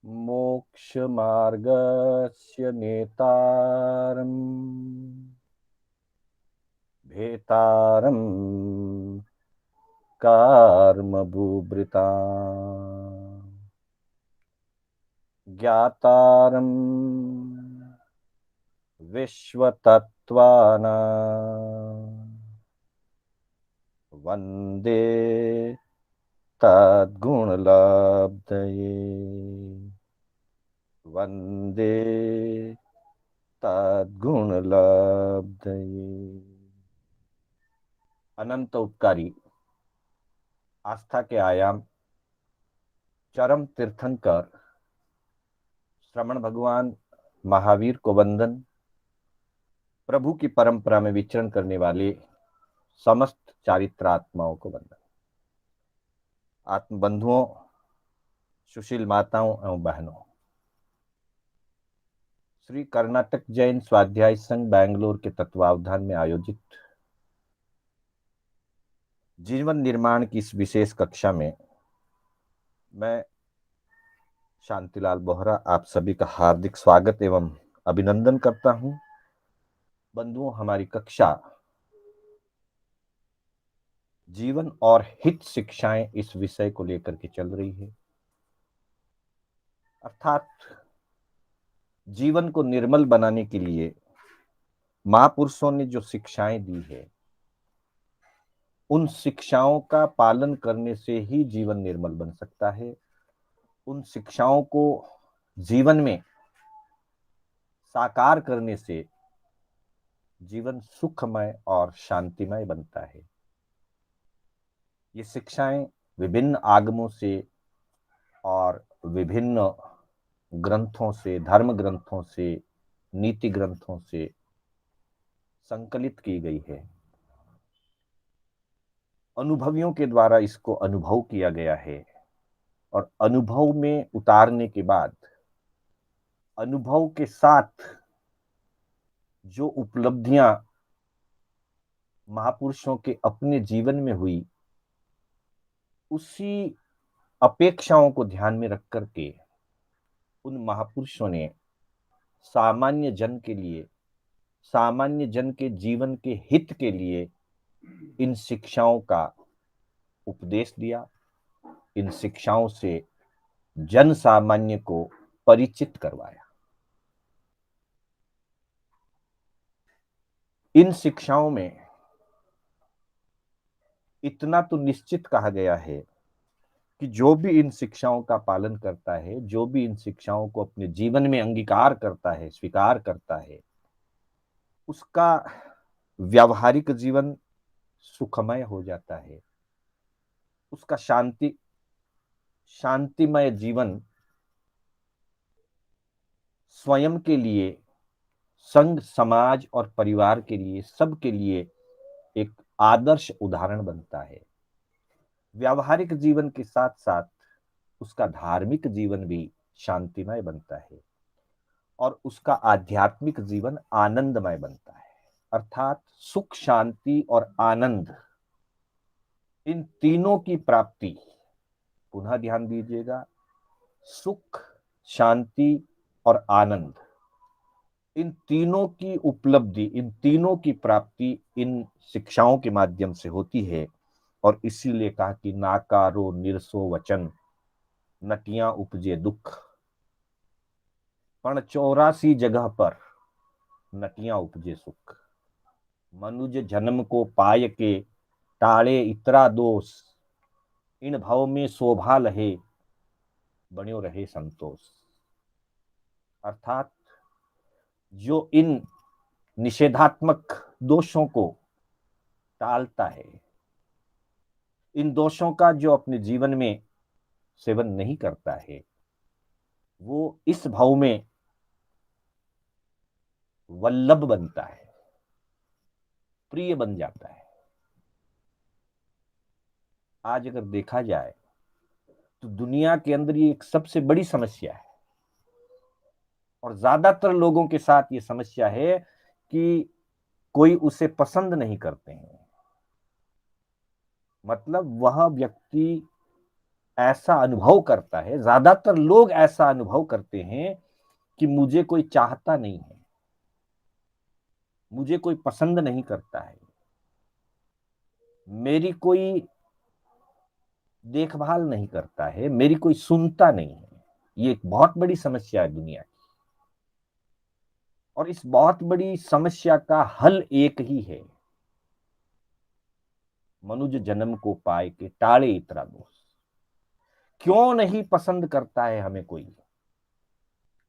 मोक्षमार्गस्य नेतारम् भेतारम् कर्मभूभृताम् ज्ञातारम् विश्वतत्त्वानाम् वन्दे तद्गुणलब्धये वन्दे तद्गुणलब्धये। अनंत उपकारी, आस्था के आयाम, चरम तीर्थंकर श्रमण भगवान महावीर को वंदन। प्रभु की परंपरा में विचरण करने वाले समस्त चारित्रात्माओं को वंदन। आत्मबंधुओं, सुशील माताओं एवं बहनों, श्री कर्नाटक जैन स्वाध्याय संघ बैंगलोर के तत्वावधान में आयोजित जीवन निर्माण की इस विशेष कक्षा में मैं शांतिलाल बोहरा आप सभी का हार्दिक स्वागत एवं अभिनंदन करता हूं। बंधुओं, हमारी कक्षा जीवन और हित शिक्षाएं इस विषय को लेकर के चल रही है। अर्थात जीवन को निर्मल बनाने के लिए महापुरुषों ने जो शिक्षाएं दी है, उन शिक्षाओं का पालन करने से ही जीवन निर्मल बन सकता है। उन शिक्षाओं को जीवन में साकार करने से जीवन सुखमय और शांतिमय बनता है। ये शिक्षाएं विभिन्न आगमों से और विभिन्न ग्रंथों से, धर्म ग्रंथों से, नीति ग्रंथों से संकलित की गई है। अनुभवियों के द्वारा इसको अनुभव किया गया है और अनुभव में उतारने के बाद अनुभव के साथ जो उपलब्धियां महापुरुषों के अपने जीवन में हुई, उसी अपेक्षाओं को ध्यान में रख करके उन महापुरुषों ने सामान्य जन के लिए, सामान्य जन के जीवन के हित के लिए इन शिक्षाओं का उपदेश दिया। इन शिक्षाओं से जन सामान्य को परिचित करवाया। इन शिक्षाओं में इतना तो निश्चित कहा गया है कि जो भी इन शिक्षाओं का पालन करता है, जो भी इन शिक्षाओं को अपने जीवन में अंगीकार करता है, स्वीकार करता है, उसका व्यावहारिक जीवन सुखमय हो जाता है। उसका शांतिमय जीवन स्वयं के लिए, संघ, समाज और परिवार के लिए, सबके लिए एक आदर्श उदाहरण बनता है। व्यावहारिक जीवन के साथ साथ उसका धार्मिक जीवन भी शांतिमय बनता है और उसका आध्यात्मिक जीवन आनंदमय बनता है। अर्थात सुख, शांति और आनंद, इन तीनों की प्राप्ति, पुनः ध्यान दीजिएगा, सुख, शांति और आनंद, इन तीनों की उपलब्धि, इन तीनों की प्राप्ति इन शिक्षाओं के माध्यम से होती है। और इसीलिए कहा कि नाकारो निरसो वचन, नटियां उपजे दुख, पण 84 जगह पर नटियां उपजे सुख। मनुज जन्म को पाय के टाले इतरा दोष, इन भाव में शोभा लहे बन्यो रहे संतोष। अर्थात जो इन निषेधात्मक दोषों को टालता है, इन दोषों का जो अपने जीवन में सेवन नहीं करता है, वो इस भाव में वल्लभ बनता है, प्रिय बन जाता है। आज अगर देखा जाए तो दुनिया के अंदर ये एक सबसे बड़ी समस्या है और ज्यादातर लोगों के साथ ये समस्या है कि कोई उसे पसंद नहीं करते हैं। मतलब वह व्यक्ति ऐसा अनुभव करता है, ज्यादातर लोग ऐसा अनुभव करते हैं कि मुझे कोई चाहता नहीं है, मुझे कोई पसंद नहीं करता है, मेरी कोई देखभाल नहीं करता है, मेरी कोई सुनता नहीं है। ये एक बहुत बड़ी समस्या है दुनिया की, और इस बहुत बड़ी समस्या का हल एक ही है, मनुज जन्म को पाए के टाले इतरा दोष। क्यों नहीं पसंद करता है हमें कोई,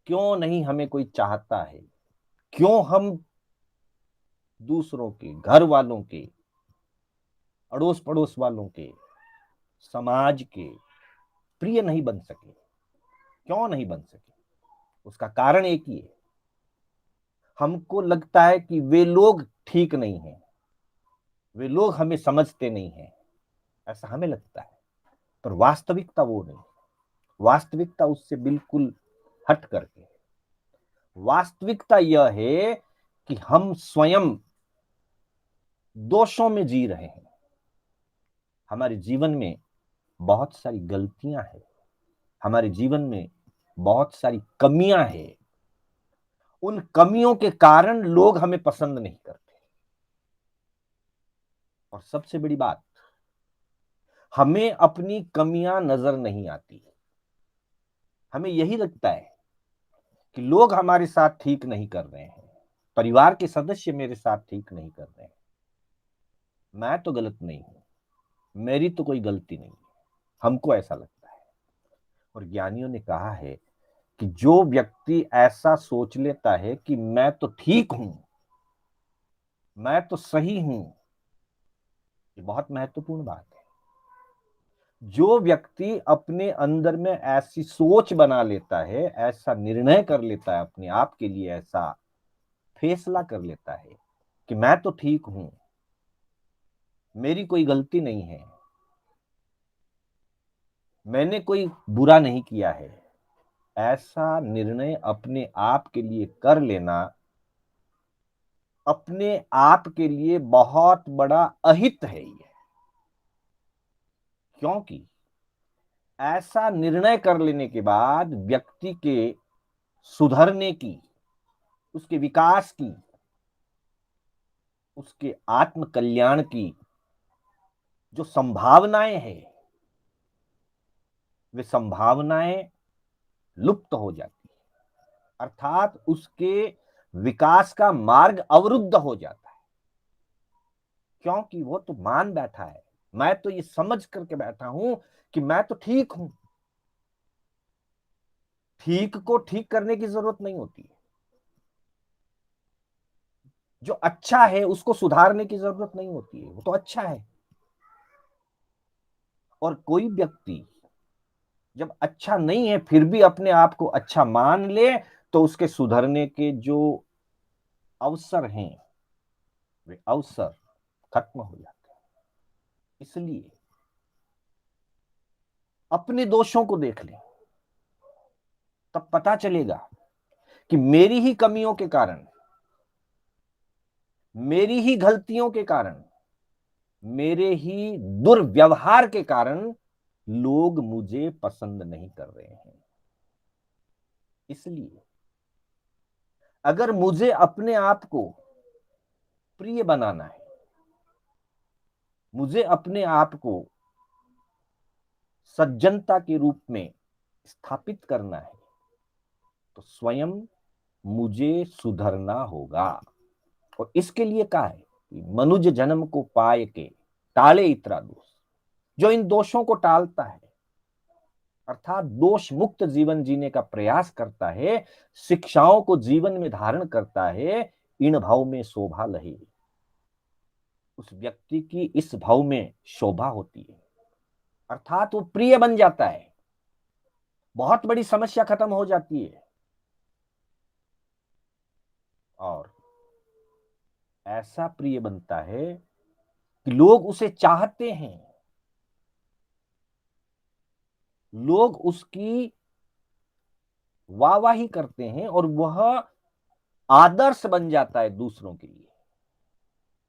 क्यों नहीं हमें कोई चाहता है, क्यों हम दूसरों के, घर वालों के, अड़ोस पड़ोस वालों के, समाज के प्रिय नहीं बन सके, क्यों नहीं बन सके? उसका कारण एक ही है, हमको लगता है कि वे लोग ठीक नहीं हैं, वे लोग हमें समझते नहीं हैं, ऐसा हमें लगता है। पर वास्तविकता वो नहीं, वास्तविकता उससे बिल्कुल हट करके, वास्तविकता यह है कि हम स्वयं दोषों में जी रहे हैं। हमारे जीवन में बहुत सारी गलतियां हैं, हमारे जीवन में बहुत सारी कमियां हैं। उन कमियों के कारण लोग हमें पसंद नहीं करते। और सबसे बड़ी बात, हमें अपनी कमियां नजर नहीं आती। हमें यही लगता है कि लोग हमारे साथ ठीक नहीं कर रहे हैं, परिवार के सदस्य मेरे साथ ठीक नहीं कर रहे हैं, मैं तो गलत नहीं हूं, मेरी तो कोई गलती नहीं है, हमको ऐसा लगता है। और ज्ञानियों ने कहा है कि जो व्यक्ति ऐसा सोच लेता है कि मैं तो ठीक हूं, मैं तो सही हूं, ये बहुत महत्वपूर्ण बात है। जो व्यक्ति अपने अंदर में ऐसी सोच बना लेता है, ऐसा निर्णय कर लेता है अपने आप के लिए, ऐसा फैसला कर लेता है कि मैं तो ठीक हूं, मेरी कोई गलती नहीं है, मैंने कोई बुरा नहीं किया है, ऐसा निर्णय अपने आप के लिए कर लेना अपने आप के लिए बहुत बड़ा अहित है ये। क्योंकि ऐसा निर्णय कर लेने के बाद व्यक्ति के सुधरने की, उसके विकास की, उसके आत्म कल्याण की जो संभावनाएं हैं, वे संभावनाएं लुप्त हो जाती है, अर्थात उसके विकास का मार्ग अवरुद्ध हो जाता है। क्योंकि वो तो मान बैठा है, मैं तो ये समझ करके बैठा हूं कि मैं तो ठीक हूं। ठीक को ठीक करने की जरूरत नहीं होती है, जो अच्छा है उसको सुधारने की जरूरत नहीं होती है, वो तो अच्छा है। और कोई व्यक्ति जब अच्छा नहीं है फिर भी अपने आप को अच्छा मान ले, तो उसके सुधरने के जो अवसर हैं, वे अवसर खत्म हो जाते हैं। इसलिए अपने दोषों को देख ले, तब पता चलेगा कि मेरी ही कमियों के कारण, मेरी ही गलतियों के कारण, मेरे ही दुर्व्यवहार के कारण लोग मुझे पसंद नहीं कर रहे हैं। इसलिए अगर मुझे अपने आप को प्रिय बनाना है, मुझे अपने आप को सज्जनता के रूप में स्थापित करना है, तो स्वयं मुझे सुधरना होगा। और इसके लिए क्या है कि मनुज जन्म को पाए के टाले इतरा दोष। जो इन दोषों को टालता है, अर्थात दोष मुक्त जीवन जीने का प्रयास करता है, शिक्षाओं को जीवन में धारण करता है, इन भाव में शोभा लहे, उस व्यक्ति की इस भाव में शोभा होती है, अर्थात वो प्रिय बन जाता है, बहुत बड़ी समस्या खत्म हो जाती है। और ऐसा प्रिय बनता है कि लोग उसे चाहते हैं, लोग उसकी वाहवाही करते हैं, और वह आदर्श बन जाता है दूसरों के लिए।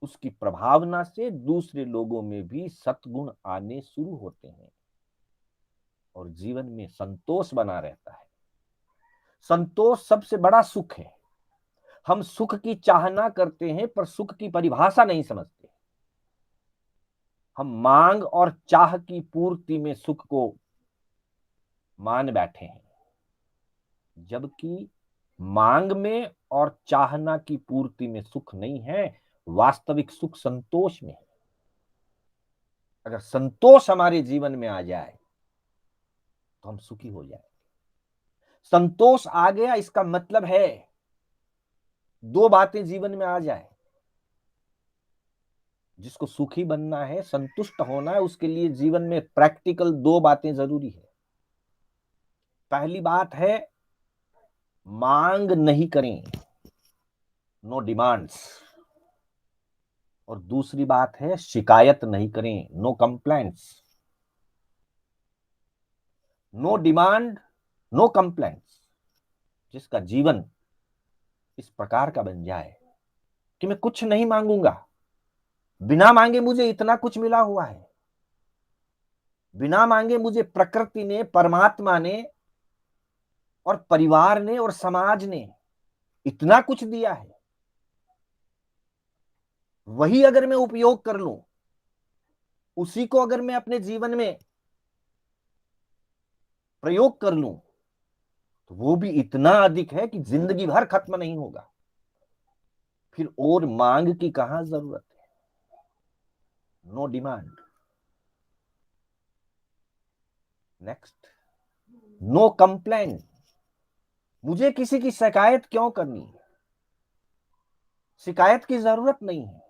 उसकी प्रभावना से दूसरे लोगों में भी सद्गुण आने शुरू होते हैं। और जीवन में संतोष बना रहता है। संतोष सबसे बड़ा सुख है। हम सुख की चाहना करते हैं पर सुख की परिभाषा नहीं समझते। हम मांग और चाह की पूर्ति में सुख को मान बैठे हैं, जबकि मांग में और चाहना की पूर्ति में सुख नहीं है। वास्तविक सुख संतोष में है। अगर संतोष हमारे जीवन में आ जाए तो हम सुखी हो जाए। संतोष आ गया इसका मतलब है दो बातें जीवन में आ जाए। जिसको सुखी बनना है, संतुष्ट होना है, उसके लिए जीवन में प्रैक्टिकल दो बातें जरूरी है। पहली बात है मांग नहीं करें, नो डिमांड्स। और दूसरी बात है शिकायत नहीं करें, no complaints. No demand, no complaints. जिसका जीवन इस प्रकार का बन जाए कि मैं कुछ नहीं मांगूंगा, बिना मांगे मुझे इतना कुछ मिला हुआ है, बिना मांगे मुझे प्रकृति ने, परमात्मा ने और परिवार ने और समाज ने इतना कुछ दिया है। वही अगर मैं उपयोग कर लूं, उसी को अगर मैं अपने जीवन में प्रयोग कर लूं, तो वो भी इतना अधिक है कि जिंदगी भर खत्म नहीं होगा। फिर और मांग की कहां जरूरत है। No demand. Next, no complain. मुझे किसी की शिकायत क्यों करनी है। शिकायत की जरूरत नहीं है,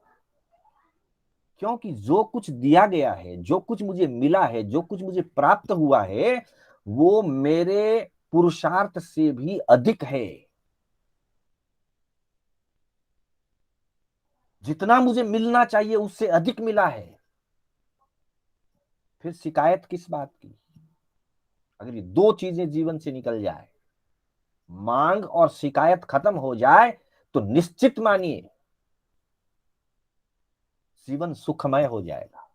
क्योंकि जो कुछ दिया गया है, जो कुछ मुझे मिला है, जो कुछ मुझे प्राप्त हुआ है, वो मेरे पुरुषार्थ से भी अधिक है। जितना मुझे मिलना चाहिए उससे अधिक मिला है। फिर शिकायत किस बात की। अगर ये दो चीजें जीवन से निकल जाए, मांग और शिकायत खत्म हो जाए, तो निश्चित मानिए जीवन सुखमय हो जाएगा,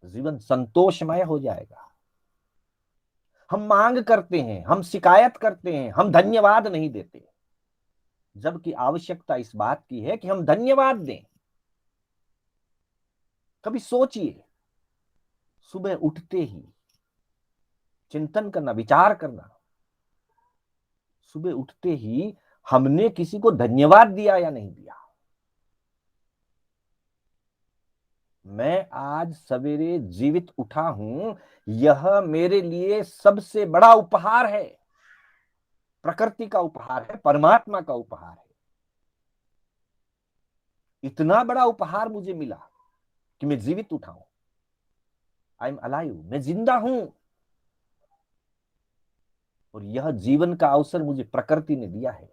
जीवन संतोषमय हो जाएगा। हम मांग करते हैं, हम शिकायत करते हैं, हम धन्यवाद नहीं देते, जबकि आवश्यकता इस बात की है कि हम धन्यवाद दें। कभी सोचिए, सुबह उठते ही चिंतन करना, विचार करना, सुबह उठते ही हमने किसी को धन्यवाद दिया या नहीं दिया। मैं आज सवेरे जीवित उठा हूं, यह मेरे लिए सबसे बड़ा उपहार है। प्रकृति का उपहार है, परमात्मा का उपहार है। इतना बड़ा उपहार मुझे मिला कि मैं जीवित उठा हूं। आई एम अलाइव, मैं जिंदा हूं। और यह जीवन का अवसर मुझे प्रकृति ने दिया है,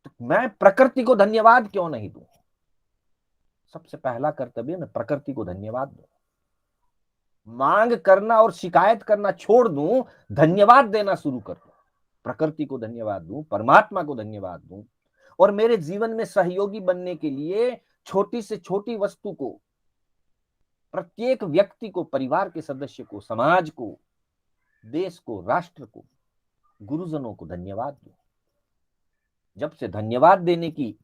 तो मैं प्रकृति को धन्यवाद क्यों नहीं दूं। सबसे पहला कर्तव्य, मैं प्रकृति को धन्यवाद दूं। मांग करना और शिकायत करना छोड़ दूं, धन्यवाद देना शुरू कर दूं। प्रकृति को धन्यवाद दूं, परमात्मा को धन्यवाद दूं, और मेरे जीवन में सहयोगी बनने के लिए छोटी से छोटी वस्तु को, प्रत्येक व्यक्ति को, परिवार के सदस्य को, समाज को, देश को, राष्ट्र को, गुरुजनों को धन्यवाद दूं। जब से धन्यवाद देने की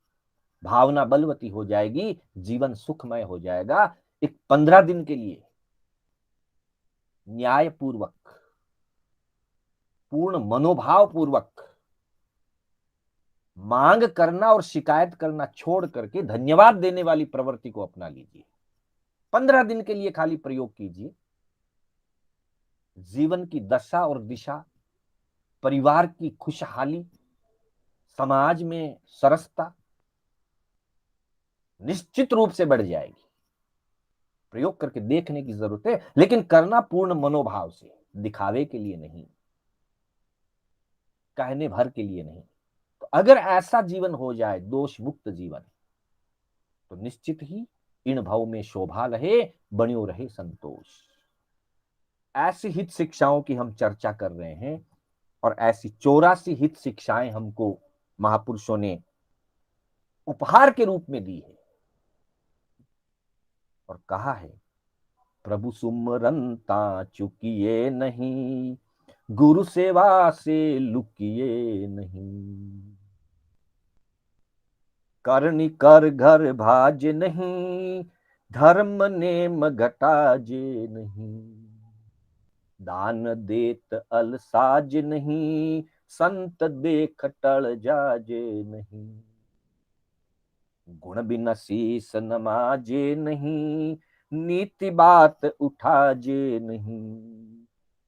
भावना बलवती हो जाएगी, जीवन सुखमय हो जाएगा। एक 15 दिन के लिए न्यायपूर्वक, पूर्ण मनोभाव पूर्वक मांग करना और शिकायत करना छोड़ करके धन्यवाद देने वाली प्रवृत्ति को अपना लीजिए। 15 दिन के लिए खाली प्रयोग कीजिए। जीवन की दशा और दिशा, परिवार की खुशहाली, समाज में सरसता निश्चित रूप से बढ़ जाएगी। प्रयोग करके देखने की जरूरत है, लेकिन करना पूर्ण मनोभाव से, दिखावे के लिए नहीं, कहने भर के लिए नहीं। तो अगर ऐसा जीवन हो जाए, दोष मुक्त जीवन, तो निश्चित ही इन भव में शोभा रहे, बन्यो रहे संतोष। ऐसी हित शिक्षाओं की हम चर्चा कर रहे हैं, और ऐसी 84 हित शिक्षाएं हमको महापुरुषों ने उपहार के रूप में दी है, और कहा है प्रभु सुमरनता चुकिए नहीं, गुरु सेवा से लुकिए नहीं। करनी कर घर भाज नहीं, धर्म नेम घटाजे नहीं। दान देत अलसाज नहीं, संत देख टल जाजे नहीं। गुण बिन शीस नमाजे नहीं, नीति बात उठाजे नहीं।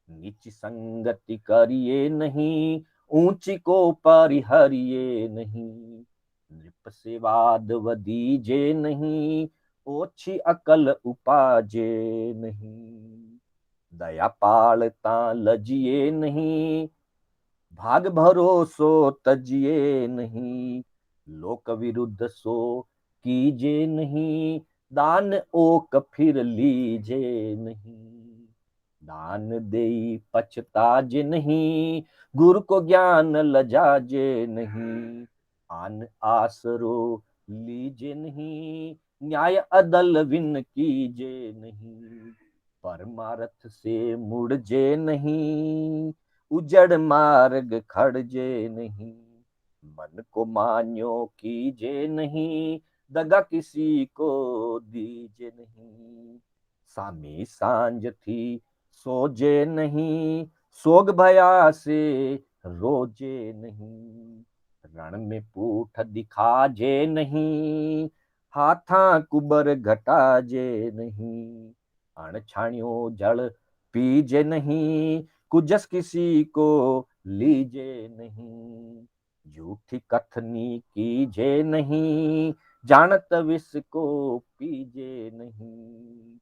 नीच संगति करिए नहीं, ऊंची को परिहरिए नहीं। नृप से वाद वदीजे नहीं, ओछी अकल उपाजे नहीं। दया पालता लजिए नहीं, भाग भरोसो तजिए नहीं। लोक विरुद्ध सो कीजे नहीं, दान ओक फिर लीजे नहीं। दान देई पछताजे नहीं, गुरु को ज्ञान लजाजे नहीं। आन आसरो लीजे नहीं, न्याय अदल विन कीजे नहीं। परमार्थ से मुड़जे नहीं, उजड़ मार्ग खड़जे नहीं। मन को मान्यो कीजे नहीं, दगा किसी को दीजे नहीं। सामी सांझ थी सोजे नहीं, सोग भया से रोजे नहीं। रण में पूठ दिखाजे नहीं, हाथा कुबर घटाजे नहीं। अणछाणियो जल पीजे नहीं, कुजस किसी को लीजे नहीं। झूठी कथनी कीजे नहीं, जानत विष को पीजे नहीं।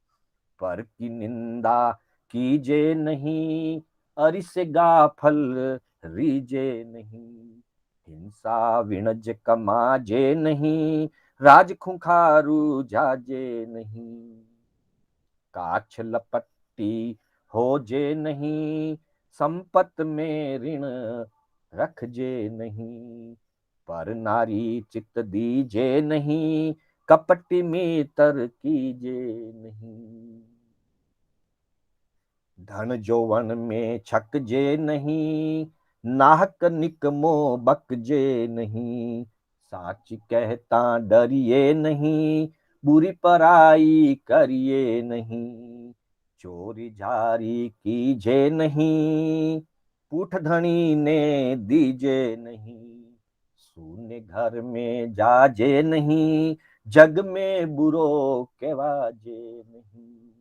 पर की निंदा कीजे नहीं, अरिस गाफल रीजे नहीं। हिंसा विणज कमाजे नहीं, राज खुंखारू जाजे नहीं। काछ लपट्टी होजे नहीं, संपत में ऋण रखजे नहीं। पर नारी चित दीजे नहीं, कपटी मित्र कीजे नहीं। धन जौवन में छकजे नहीं, नाहक निकमो बकजे नहीं। साच कहता डरिए नहीं, बुरी पराई करिए नहीं। चोरी जारी कीजे नहीं, पूठ धनी ने दीजे नहीं। सूने घर में जाजे नहीं, जग में बुरो केवाजे नहीं।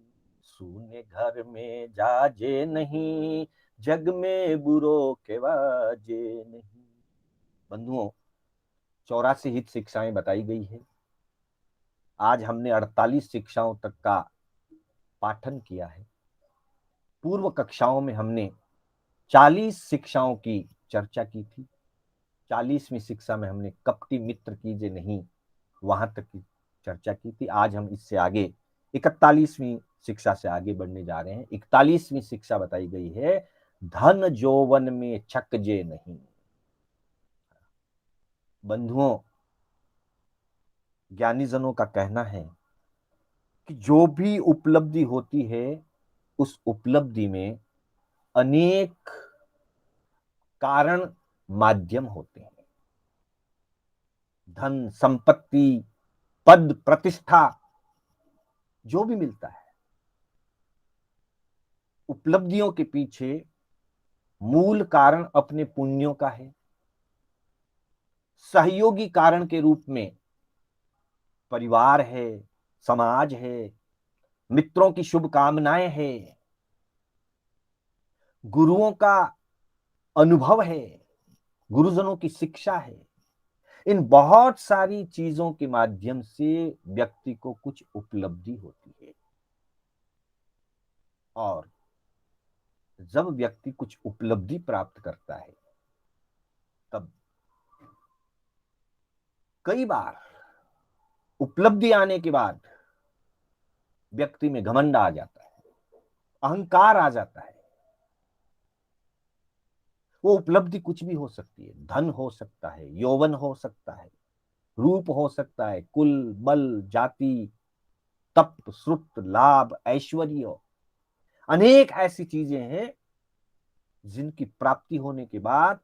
सूने घर में जाजे नहीं, जग में बुरो केवाजे नहीं। बंधुओं, 84 हित शिक्षाएं बताई गई है। आज हमने 48 शिक्षाओं तक का पाठन किया है। पूर्व कक्षाओं में हमने 40 शिक्षाओं की चर्चा की थी। 40वीं शिक्षा में हमने कपटी मित्र कीजे नहीं वहां तक की चर्चा की थी। आज हम इससे आगे 41वीं शिक्षा से आगे बढ़ने जा रहे हैं। 41वीं शिक्षा बताई गई है, धन जौवन में छकजे नहीं। बंधुओं, ज्ञानी जनों का कहना है कि जो भी उपलब्धि होती है, उस उपलब्धि में अनेक कारण माध्यम होते हैं। धन, संपत्ति, पद, प्रतिष्ठा, जो भी मिलता है, उपलब्धियों के पीछे मूल कारण अपने पुण्यों का है। सहयोगी कारण के रूप में परिवार है, समाज है, मित्रों की शुभकामनाएं हैं, गुरुओं का अनुभव है, गुरुजनों की शिक्षा है। इन बहुत सारी चीजों के माध्यम से व्यक्ति को कुछ उपलब्धि होती है। और जब व्यक्ति कुछ उपलब्धि प्राप्त करता है, तब कई बार उपलब्धि आने के बाद व्यक्ति में घमंड आ जाता है, अहंकार आ जाता है। वो उपलब्धि कुछ भी हो सकती है, धन हो सकता है, यौवन हो सकता है, रूप हो सकता है, कुल, बल, जाति, तप, श्रुत, लाभ, ऐश्वर्य, अनेक ऐसी चीजें हैं जिनकी प्राप्ति होने के बाद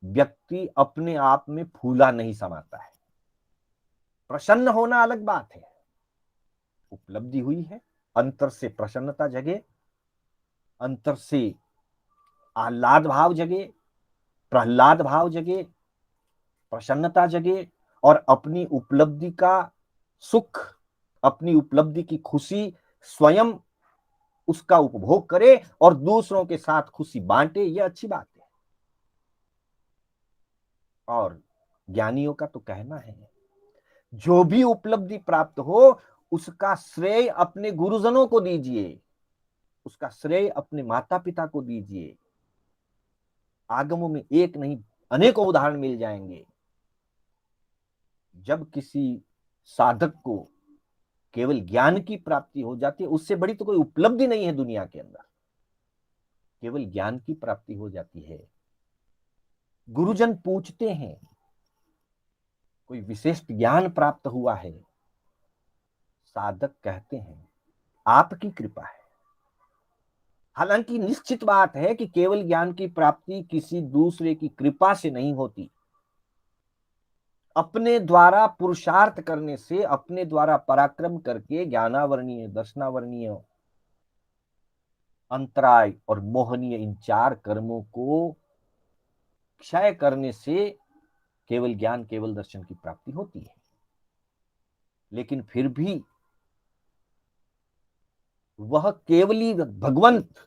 व्यक्ति अपने आप में फूला नहीं समाता है। प्रसन्न होना अलग बात है, उपलब्धि हुई है, अंतर से प्रसन्नता जगे, अंतर से आह्लाद भाव जगे, प्रहलाद भाव जगे, प्रसन्नता जगे, और अपनी उपलब्धि का सुख, अपनी उपलब्धि की खुशी स्वयं उसका उपभोग करे और दूसरों के साथ खुशी बांटे, यह अच्छी बात है। और ज्ञानियों का तो कहना है, जो भी उपलब्धि प्राप्त हो उसका श्रेय अपने गुरुजनों को दीजिए, उसका श्रेय अपने माता पिता को दीजिए। आगमों में एक नहीं अनेकों उदाहरण मिल जाएंगे। जब किसी साधक को केवल ज्ञान की प्राप्ति हो जाती है, उससे बड़ी तो कोई उपलब्धि नहीं है दुनिया के अंदर। केवल ज्ञान की प्राप्ति हो जाती है। गुरुजन पूछते हैं, कोई विशिष्ट ज्ञान प्राप्त हुआ है? साधक कहते हैं, आपकी कृपा है। हालांकि निश्चित बात है कि केवल ज्ञान की प्राप्ति किसी दूसरे की कृपा से नहीं होती। अपने द्वारा पुरुषार्थ करने से, अपने द्वारा पराक्रम करके ज्ञानावरणीय, दर्शनावरणीय, अंतराय और मोहनीय इन चार कर्मों को क्षय करने से केवल ज्ञान, केवल दर्शन की प्राप्ति होती है। लेकिन फिर भी वह केवली भगवंत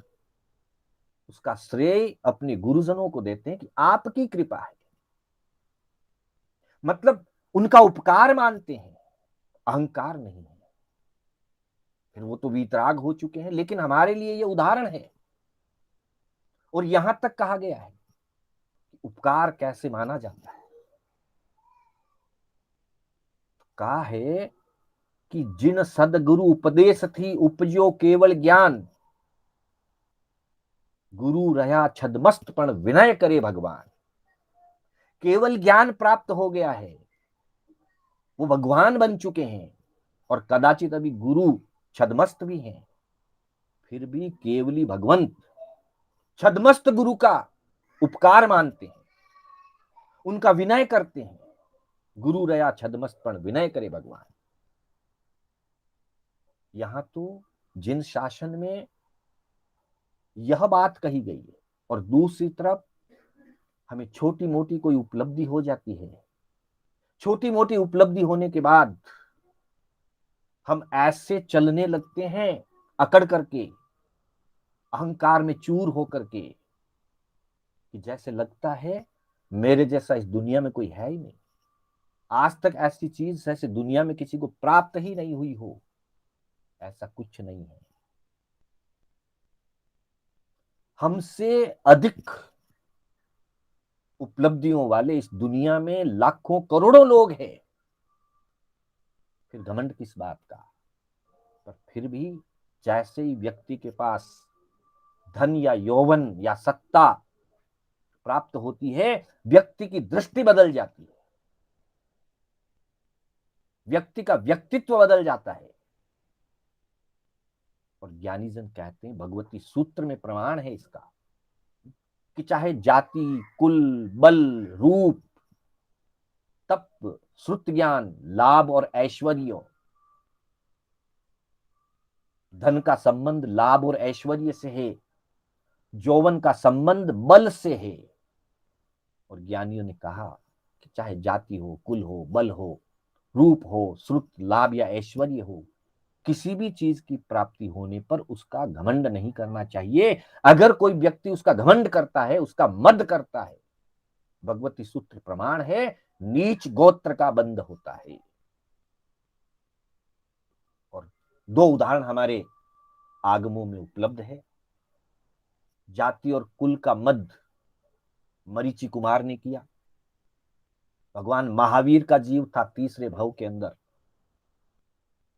उसका श्रेय अपने गुरुजनों को देते हैं कि आपकी कृपा है। मतलब उनका उपकार मानते हैं, अहंकार नहीं है। फिर वो तो वीतराग हो चुके हैं, लेकिन हमारे लिए ये उदाहरण है। और यहां तक कहा गया है कि उपकार कैसे माना जाता है। कहा है कि जिन सदगुरु उपदेश थी उपजो केवल ज्ञान, गुरु रहा छदमस्त पण विनय करे भगवान। केवल ज्ञान प्राप्त हो गया है, वो भगवान बन चुके हैं, और कदाचित अभी गुरु छदमस्त भी हैं, फिर भी केवली भगवंत छदमस्त गुरु का उपकार मानते हैं, उनका विनय करते हैं। गुरु रया छदमस्त पण विनय करे भगवान। यहां तो जिन शासन में यह बात कही गई है, और दूसरी तरफ हमें छोटी मोटी कोई उपलब्धि हो जाती है, छोटी मोटी उपलब्धि होने के बाद हम ऐसे चलने लगते हैं अकड़ करके, अहंकार में चूर होकर के, कि जैसे लगता है मेरे जैसा इस दुनिया में कोई है ही नहीं। आज तक ऐसी चीज जैसे दुनिया में किसी को प्राप्त ही नहीं हुई हो, ऐसा कुछ नहीं है। हमसे अधिक उपलब्धियों वाले इस दुनिया में लाखों करोड़ों लोग हैं, फिर घमंड किस बात का। पर फिर भी जैसे ही व्यक्ति के पास धन या यौवन या सत्ता प्राप्त होती है, व्यक्ति की दृष्टि बदल जाती है, व्यक्ति का व्यक्तित्व बदल जाता है। और ज्ञानी जन कहते हैं, भगवती सूत्र में प्रमाण है इसका, कि चाहे जाति, कुल, बल, रूप, तप, श्रुत ज्ञान, लाभ और ऐश्वर्य, धन का संबंध लाभ और ऐश्वर्य से है, यौवन का संबंध बल से है। और ज्ञानियों ने कहा कि चाहे जाति हो, कुल हो, बल हो, रूप हो, श्रुत, लाभ या ऐश्वर्य हो, किसी भी चीज की प्राप्ति होने पर उसका घमंड नहीं करना चाहिए। अगर कोई व्यक्ति उसका घमंड करता है, उसका मद करता है, भगवती सूत्र प्रमाण है, नीच गोत्र का बंध होता है। और दो उदाहरण हमारे आगमों में उपलब्ध है। जाति और कुल का मद मरीचि कुमार ने किया। भगवान महावीर का जीव था तीसरे भव के अंदर,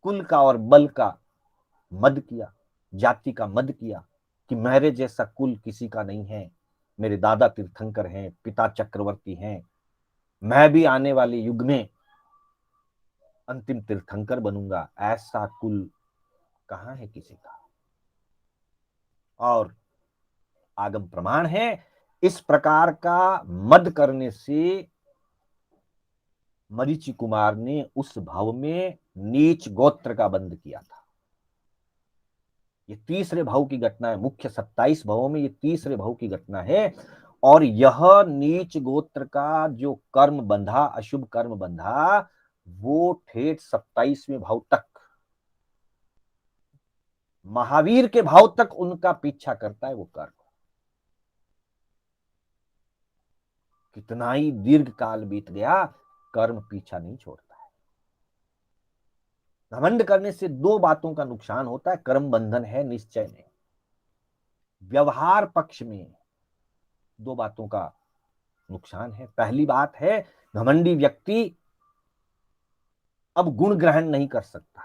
कुल का और बल का मद किया, जाति का मद किया, कि मेरे जैसा कुल किसी का नहीं है, मेरे दादा तीर्थंकर हैं, पिता चक्रवर्ती हैं, मैं भी आने वाले युग में अंतिम तीर्थंकर बनूंगा, ऐसा कुल कहाँ है किसी का। और आगम प्रमाण है, इस प्रकार का मद करने से मरीचि कुमार ने उस भव में नीच गोत्र का बंध किया था। ये तीसरे भव की घटना है, मुख्य 27 भवों में ये तीसरे भव की घटना है। और यह नीच गोत्र का जो कर्म बंधा, अशुभ कर्म बंधा, वो ठेठ 27वें भाव तक, महावीर के भाव तक उनका पीछा करता है वो कर्म। कितना ही दीर्घ काल बीत गया, कर्म पीछा नहीं छोड़ता है। घमंड करने से दो बातों का नुकसान होता है, कर्म बंधन है निश्चय में। व्यवहार पक्ष में दो बातों का नुकसान है। पहली बात है, घमंडी व्यक्ति अब गुण ग्रहण नहीं कर सकता,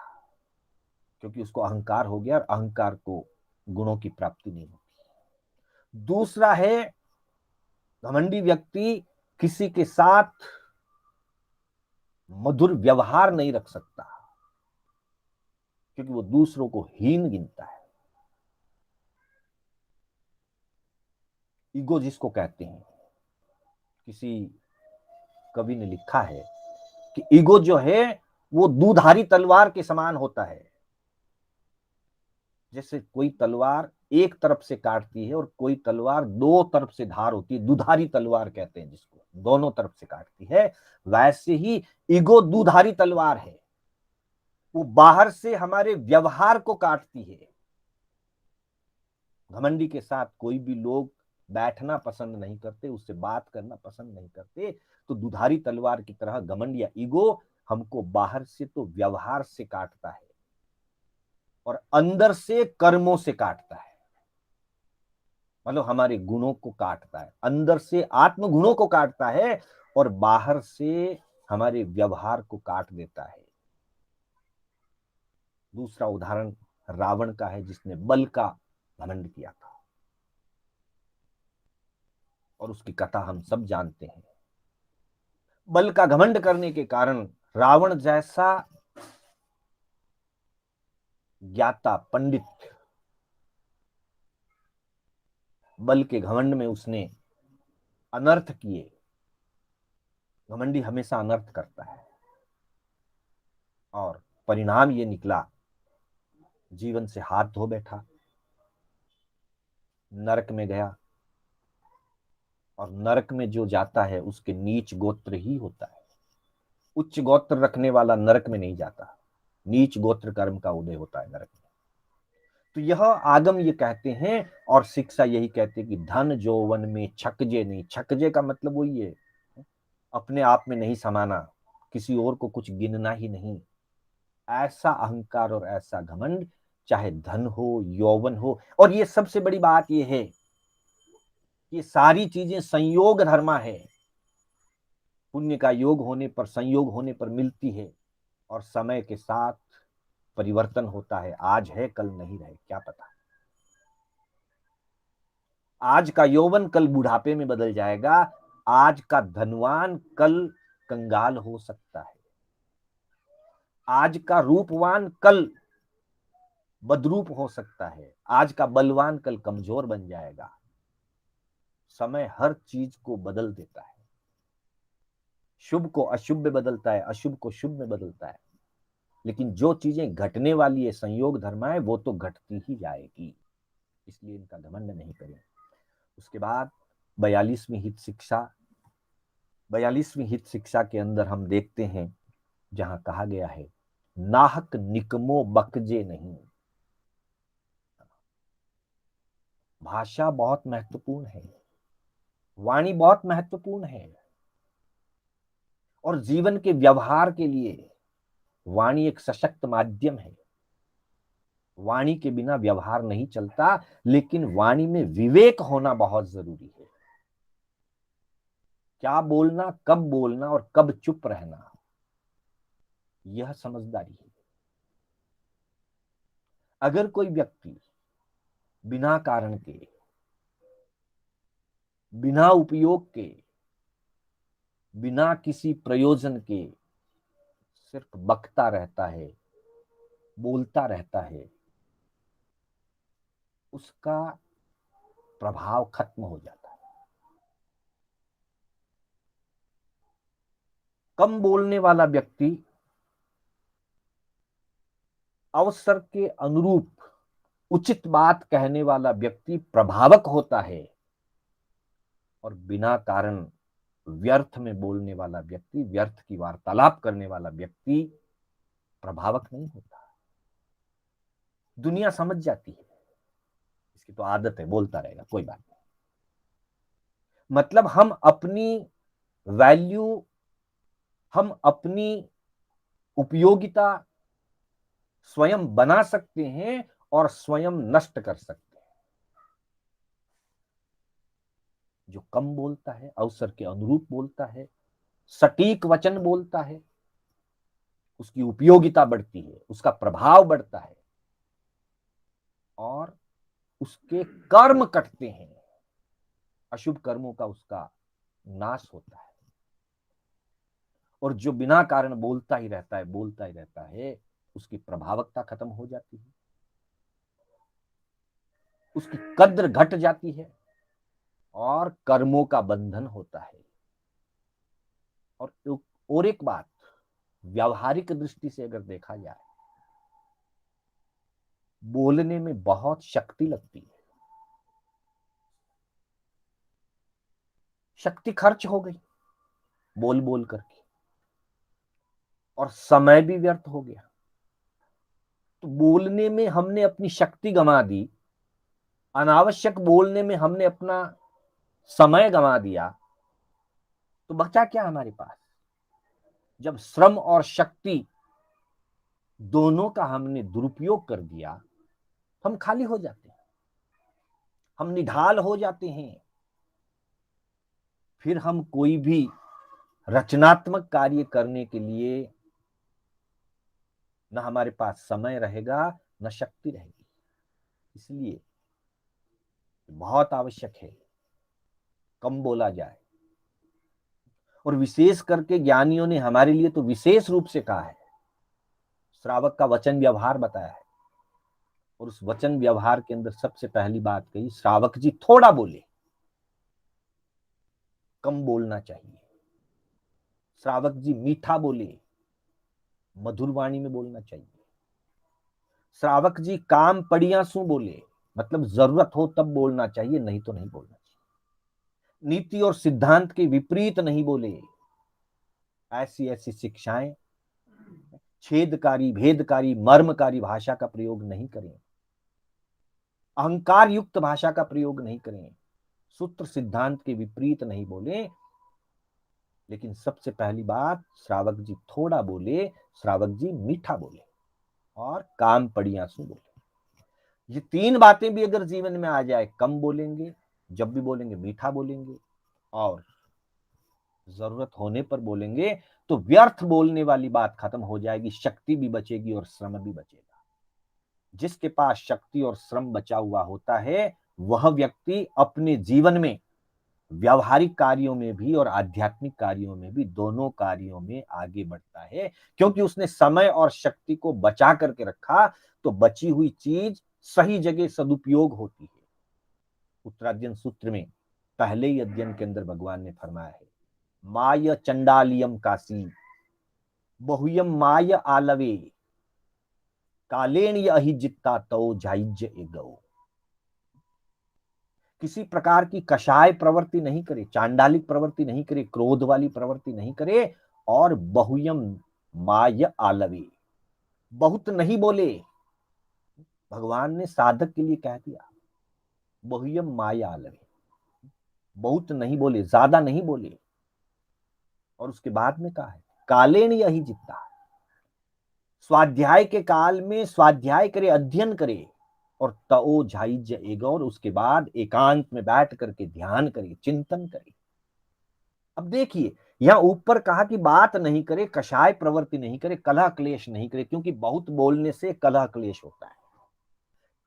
क्योंकि उसको अहंकार हो गया और अहंकार को गुणों की प्राप्ति नहीं होती। दूसरा है, घमंडी व्यक्ति किसी के साथ मधुर व्यवहार नहीं रख सकता, क्योंकि वो दूसरों को हीन गिनता है। ईगो जिसको कहते हैं, किसी कवि ने लिखा है कि ईगो जो है वो दुधारी तलवार के समान होता है। जैसे कोई तलवार एक तरफ से काटती है और कोई तलवार दो तरफ से धार होती है, दुधारी तलवार कहते हैं जिसको, दोनों तरफ से काटती है। वैसे ही ईगो दुधारी तलवार है, वो बाहर से हमारे व्यवहार को काटती है। घमंडी के साथ कोई भी लोग बैठना पसंद नहीं करते, उससे बात करना पसंद नहीं करते। तो दुधारी तलवार की तरह घमंड या ईगो हमको बाहर से तो व्यवहार से काटता है और अंदर से कर्मों से काटता है। मतलब हमारे गुणों को काटता है, अंदर से आत्म गुणों को काटता है और बाहर से हमारे व्यवहार को काट देता है। दूसरा उदाहरण रावण का है, जिसने बल का घमंड किया था, और उसकी कथा हम सब जानते हैं। बल का घमंड करने के कारण रावण जैसा ज्ञाता पंडित, बल के घमंड में उसने अनर्थ किए। घमंडी हमेशा अनर्थ करता है, और परिणाम ये निकला, जीवन से हाथ धो बैठा, नरक में गया। और नरक में जो जाता है उसके नीच गोत्र ही होता है। उच्च गोत्र रखने वाला नरक में नहीं जाता, नीच गोत्र कर्म का उदय होता है नरक में। तो यह आगम ये कहते हैं और शिक्षा यही कहते हैं कि धन जौवन में छकजे नहीं। छकजे का मतलब वही है, अपने आप में नहीं समाना, किसी और को कुछ गिनना ही नहीं। ऐसा अहंकार और ऐसा घमंड, चाहे धन हो, यौवन हो। और ये सबसे बड़ी बात ये है, ये सारी चीजें संयोग धर्मा है। पुण्य का योग होने पर, संयोग होने पर मिलती है, और समय के साथ परिवर्तन होता है। आज है कल नहीं रहे, क्या पता। आज का यौवन कल बुढ़ापे में बदल जाएगा, आज का धनवान कल कंगाल हो सकता है, आज का रूपवान कल बदरूप हो सकता है, आज का बलवान कल कमजोर बन जाएगा। समय हर चीज को बदल देता है, शुभ को अशुभ में बदलता है, अशुभ को शुभ में बदलता है। लेकिन जो चीजें घटने वाली है, संयोग धर्म है, वो तो घटती ही जाएगी। इसलिए इनका घमंड नहीं करें। उसके बाद 42वीं हित शिक्षा, 42वीं हित शिक्षा के अंदर हम देखते हैं, जहां कहा गया है, नाहक निकमो बकजे नहीं। भाषा बहुत महत्वपूर्ण है, वाणी बहुत महत्वपूर्ण है, और जीवन के व्यवहार के लिए वाणी एक सशक्त माध्यम है। वाणी के बिना व्यवहार नहीं चलता, लेकिन वाणी में विवेक होना बहुत जरूरी है। क्या बोलना और कब चुप रहना, यह समझदारी है। अगर कोई व्यक्ति बिना कारण के, बिना उपयोग के, बिना किसी प्रयोजन के सिर्फ बकता रहता है, बोलता रहता है, उसका प्रभाव खत्म हो जाता है। कम बोलने वाला व्यक्ति अवसर के अनुरूप उचित बात कहने वाला व्यक्ति प्रभावक होता है, और बिना कारण व्यर्थ में बोलने वाला व्यक्ति, व्यर्थ की वार्तालाप करने वाला व्यक्ति प्रभावक नहीं होता। दुनिया समझ जाती है, इसकी तो आदत है, बोलता रहेगा, कोई बात नहीं। मतलब हम अपनी वैल्यू, हम अपनी उपयोगिता स्वयं बना सकते हैं और स्वयं नष्ट कर सकते हैं। जो कम बोलता है, अवसर के अनुरूप बोलता है, सटीक वचन बोलता है, उसकी उपयोगिता बढ़ती है, उसका प्रभाव बढ़ता है, और उसके कर्म कटते हैं, अशुभ कर्मों का उसका नाश होता है। और जो बिना कारण बोलता ही रहता है, बोलता ही रहता है, उसकी प्रभावकता खत्म हो जाती है, उसकी कद्र घट जाती है, और कर्मों का बंधन होता है। और एक बात, व्यावहारिक दृष्टि से अगर देखा जाए, बोलने में बहुत शक्ति लगती है, शक्ति खर्च हो गई बोल बोल करके, और समय भी व्यर्थ हो गया। तो बोलने में हमने अपनी शक्ति गंवा दी, अनावश्यक बोलने में हमने अपना समय गंवा दिया, तो बचा क्या हमारे पास? जब श्रम और शक्ति दोनों का हमने दुरुपयोग कर दिया, हम खाली हो जाते हैं, हम निढाल हो जाते हैं। फिर हम कोई भी रचनात्मक कार्य करने के लिए न हमारे पास समय रहेगा, न शक्ति रहेगी। इसलिए बहुत आवश्यक है कम बोला जाए। और विशेष करके ज्ञानियों ने हमारे लिए तो विशेष रूप से कहा है, श्रावक का वचन व्यवहार बताया है, और उस वचन व्यवहार के अंदर सबसे पहली बात कही, श्रावक जी थोड़ा बोले, कम बोलना चाहिए। श्रावक जी मीठा बोले, मधुर वाणी में बोलना चाहिए। श्रावक जी काम पड़िया सु बोले, मतलब जरूरत हो तब बोलना चाहिए, नहीं तो नहीं बोलना चाहिए। नीति और सिद्धांत के विपरीत नहीं बोले। ऐसी ऐसी शिक्षाएं, छेदकारी, भेदकारी, मर्मकारी भाषा का प्रयोग नहीं करें, अहंकार युक्त भाषा का प्रयोग नहीं करें, सूत्र सिद्धांत के विपरीत नहीं बोले। लेकिन सबसे पहली बात, श्रावक जी थोड़ा बोले, श्रावक जी मीठा बोले, और काम पड़िया सु बोले। ये तीन बातें भी अगर जीवन में आ जाए, कम बोलेंगे, जब भी बोलेंगे मीठा बोलेंगे, और जरूरत होने पर बोलेंगे, तो व्यर्थ बोलने वाली बात खत्म हो जाएगी, शक्ति भी बचेगी और श्रम भी बचेगा। जिसके पास शक्ति और श्रम बचा हुआ होता है, वह व्यक्ति अपने जीवन में व्यावहारिक कार्यों में भी और आध्यात्मिक कार्यों में भी, दोनों कार्यों में आगे बढ़ता है, क्योंकि उसने समय और शक्ति को बचा करके रखा। तो बची हुई चीज सही जगह सदुपयोग होती है। उत्तराध्ययन सूत्र में पहले ही अध्ययन के अंदर भगवान ने फरमाया है, माय चंडालियम काशी बहुयम माय आलवे कालेन यही जित्ता तो जाइज एगो। किसी प्रकार की कषाय प्रवृत्ति नहीं करे, चांडालिक प्रवृत्ति नहीं करे, क्रोध वाली प्रवृत्ति नहीं करे, और बहुयम माय आलवे, बहुत नहीं बोले। भगवान ने साधक के लिए कह दिया, बहुयम माय आलवे, बहुत नहीं बोले, ज्यादा नहीं बोले। और उसके बाद में कहा है, कालेन यही जितना, स्वाध्याय के काल में स्वाध्याय करे, अध्ययन करे, और तओ झाइज एगो, और उसके बाद एकांत में बैठ करके ध्यान करे, चिंतन करे। अब देखिए, यहां ऊपर कहा कि बात नहीं करे, कषाय प्रवृत्ति नहीं करे, कलह क्लेश नहीं करे, क्योंकि बहुत बोलने से कलह क्लेश होता है।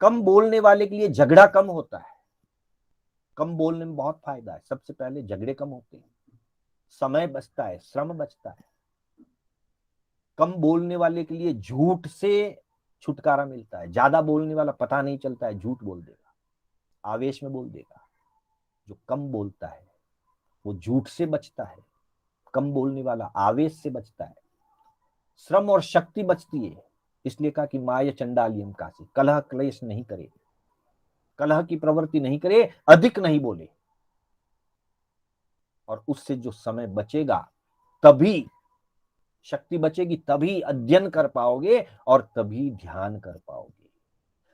कम बोलने वाले के लिए झगड़ा कम होता है। कम बोलने में बहुत फायदा है। सबसे पहले झगड़े कम होते हैं, समय बचता है, श्रम बचता है। कम बोलने वाले के लिए झूठ से छुटकारा मिलता है। ज्यादा बोलने वाला पता नहीं चलता है, झूठ बोल देगा, आवेश में बोल देगा। जो कम बोलता है वो झूठ से बचता है, कम बोलने वाला आवेश से बचता है, श्रम और शक्ति बचती है। इसलिए कहा कि माय चंडालियम काशी, कलह क्लेश नहीं करे, कलह की प्रवृत्ति नहीं करे, अधिक नहीं बोले। और उससे जो समय बचेगा, तभी शक्ति बचेगी, तभी अध्ययन कर पाओगे और तभी ध्यान कर पाओगे।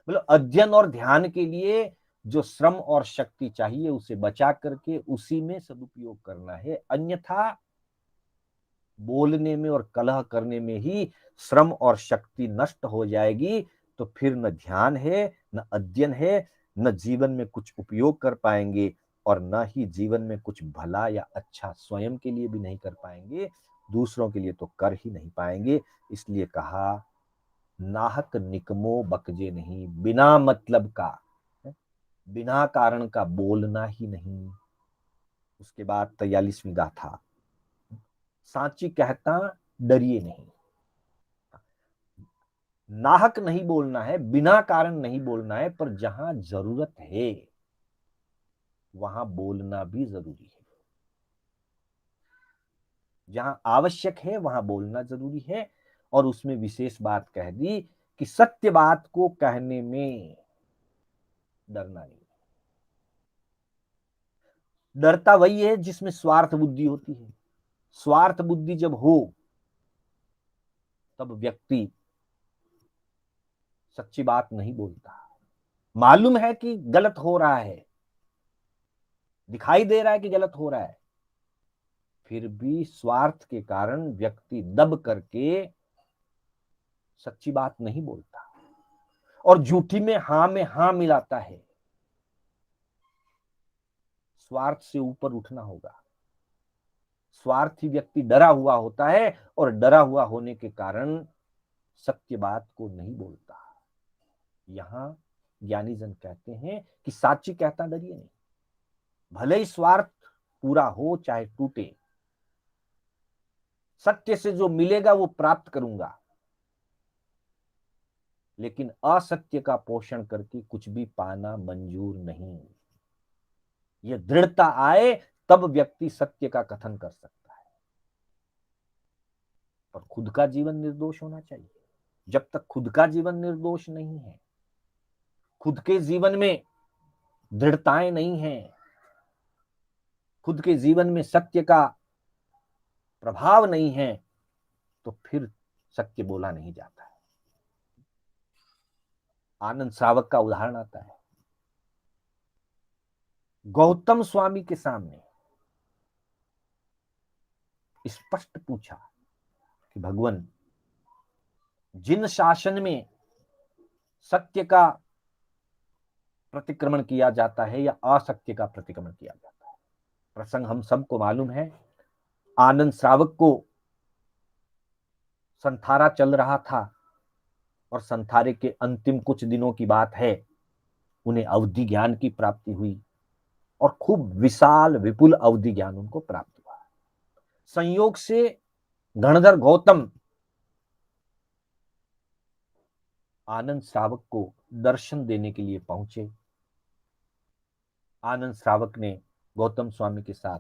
मतलब अध्ययन और ध्यान के लिए जो श्रम और शक्ति चाहिए उसे बचा करके उसी में सदुपयोग करना है। अन्यथा बोलने में और कलह करने में ही श्रम और शक्ति नष्ट हो जाएगी, तो फिर न ध्यान है, न अध्ययन है, न जीवन में कुछ उपयोग कर पाएंगे, और न ही जीवन में कुछ भला या अच्छा स्वयं के लिए भी नहीं कर पाएंगे, दूसरों के लिए तो कर ही नहीं पाएंगे। इसलिए कहा नाहक निकमो बकजे नहीं, बिना मतलब का, बिना कारण का बोलना ही नहीं। उसके बाद 43वीं गाथा, सांची कहता डरिए नहीं। नाहक नहीं बोलना है, बिना कारण नहीं बोलना है, पर जहां जरूरत है वहां बोलना भी जरूरी है। जहां आवश्यक है वहां बोलना जरूरी है। और उसमें विशेष बात कह दी कि सत्य बात को कहने में डरना नहीं। डरता वही है जिसमें स्वार्थ बुद्धि होती है। स्वार्थ बुद्धि जब हो तब व्यक्ति सच्ची बात नहीं बोलता। मालूम है कि गलत हो रहा है, दिखाई दे रहा है कि गलत हो रहा है, फिर भी स्वार्थ के कारण व्यक्ति दब करके सच्ची बात नहीं बोलता और झूठी में हां मिलाता है। स्वार्थ से ऊपर उठना होगा। स्वार्थी व्यक्ति डरा हुआ होता है और डरा हुआ होने के कारण सत्य बात को नहीं बोलता। यहां ज्ञानी जन कहते हैं कि साची कहता डरिए नहीं। भले ही स्वार्थ पूरा हो चाहे टूटे, सत्य से जो मिलेगा वो प्राप्त करूंगा, लेकिन असत्य का पोषण करके कुछ भी पाना मंजूर नहीं। ये दृढ़ता आए तब व्यक्ति सत्य का कथन कर सकता है। पर खुद का जीवन निर्दोष होना चाहिए। जब तक खुद का जीवन निर्दोष नहीं है, खुद के जीवन में दृढ़ताएं नहीं है, खुद के जीवन में सत्य का प्रभाव नहीं है, तो फिर सत्य बोला नहीं जाता है। आनंद श्रावक का उदाहरण आता है। गौतम स्वामी के सामने स्पष्ट पूछा कि भगवान, जिन शासन में सत्य का प्रतिक्रमण किया जाता है या असत्य का प्रतिक्रमण किया जाता है, प्रसंग हम सबको मालूम है। आनंद श्रावक को संथारा चल रहा था और संथारे के अंतिम कुछ दिनों की बात है, उन्हें अवधि ज्ञान की प्राप्ति हुई और खूब विशाल विपुल अवधि ज्ञान उनको प्राप्त हुआ। संयोग से गणधर गौतम आनंद श्रावक को दर्शन देने के लिए पहुंचे। आनंद श्रावक ने गौतम स्वामी के साथ